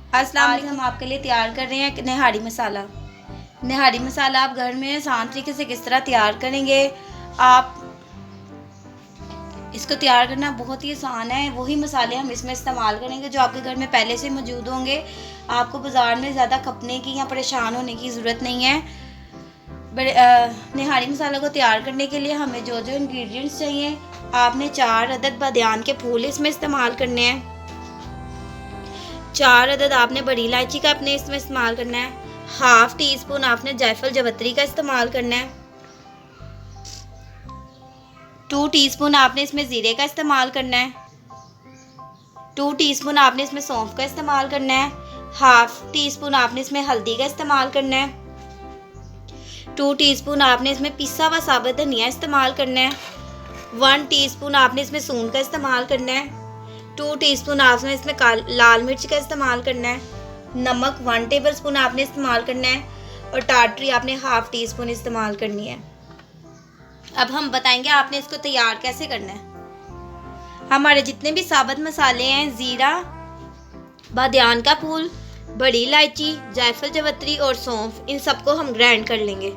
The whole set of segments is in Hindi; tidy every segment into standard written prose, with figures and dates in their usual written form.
अस्सलाम वालेकुम। हम आपके लिए तैयार कर रहे हैं निहारी मसाला। निहारी मसाला आप घर में आसान तरीके से किस तरह तैयार करेंगे। आप इसको तैयार करना बहुत ही आसान है। वही मसाले हम इसमें इस्तेमाल करेंगे जो आपके घर में पहले से मौजूद होंगे। आपको बाज़ार में ज़्यादा खपने की या परेशान होने की ज़रूरत नहीं है। निहारी मसाला को तैयार करने के लिए हमें जो जो इंग्रेडिएंट्स चाहिए, आपने 4 अदद बादियान के फूल इसमें इस्तेमाल करने हैं। 4 अदद आपने बड़ी इलायची का अपने इसमें इस्तेमाल करना है। हाफ टी स्पून आपने जायफल जवत्री का इस्तेमाल करना है। 2 टीस्पून आपने इसमें ज़ीरे का इस्तेमाल करना है। 2 टीस्पून आपने इसमें सौंफ का इस्तेमाल करना है। हाफ टी स्पून आपने इसमें हल्दी का इस्तेमाल करना है। 2 टीस्पून आपने इसमें पिसा हुआ साबुत धनिया इस्तेमाल करना है। 1 टीस्पून आपने इसमें सूंड का इस्तेमाल करना है। 2 टीस्पून आपने इसमें लाल मिर्च का इस्तेमाल करना है। नमक 1 टेबलस्पून आपने इस्तेमाल करना है। और टाटरी आपने हाफ टी स्पून इस्तेमाल करनी है। अब हम बताएंगे आपने इसको तैयार कैसे करना है। हमारे जितने भी साबुत मसाले हैं, ज़ीरा, बादियान का फूल, बड़ी इलायची, जायफल जवत्री और सौंफ, इन सबको हम ग्राइंड कर लेंगे।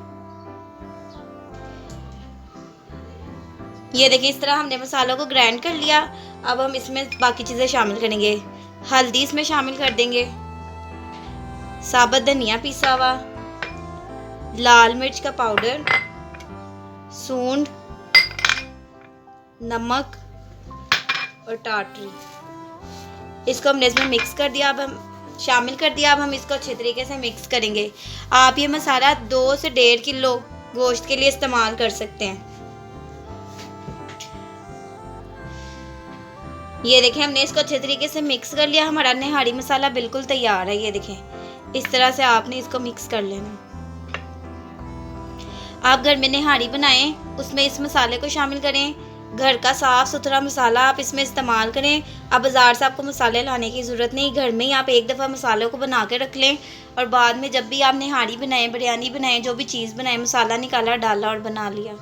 ये देखिए, इस तरह हमने मसालों को ग्राइंड कर लिया। अब हम इसमें बाकी चीज़ें शामिल करेंगे। हल्दी इसमें शामिल कर देंगे, साबुत धनिया पिसा हुआ, लाल मिर्च का पाउडर, सूंड, नमक और टाटरी। इसको हमने इसमें मिक्स कर दिया। अब हम शामिल कर दिया। अब हम इसको अच्छे तरीके से मिक्स करेंगे। आप ये मसाला 2 से 1.5 किलो गोश्त के लिए इस्तेमाल कर सकते हैं। ये देखें, हमने इसको अच्छे तरीके से मिक्स कर लिया। हमारा निहारी मसाला बिल्कुल तैयार है। ये देखें, इस तरह से आपने इसको मिक्स कर लेना। आप घर में निहारी बनाएं, उसमें इस मसाले को शामिल करें। घर का साफ़ सुथरा मसाला आप इसमें इस्तेमाल करें। अब बाज़ार से आपको मसाले लाने की ज़रूरत नहीं, घर में ही आप एक दफ़ा मसालों को बना के रख लें और बाद में जब भी आप निहारी बनाएं, बिरयानी बनाएं, जो भी चीज़ बनाएं, मसाला निकाला, डाला और बना लिया।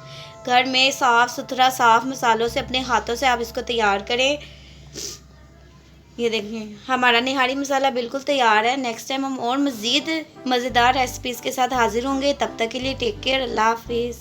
घर में साफ़ सुथरा साफ़ मसालों से अपने हाथों से आप इसको तैयार करें। ये देखें, हमारा निहारी मसाला बिल्कुल तैयार है। नेक्स्ट टाइम हम और मज़ीद मज़ेदार रेसिपीज़ के साथ हाज़िर होंगे। तब तक के लिए टेक केयर। अल्लाह हाफिज़।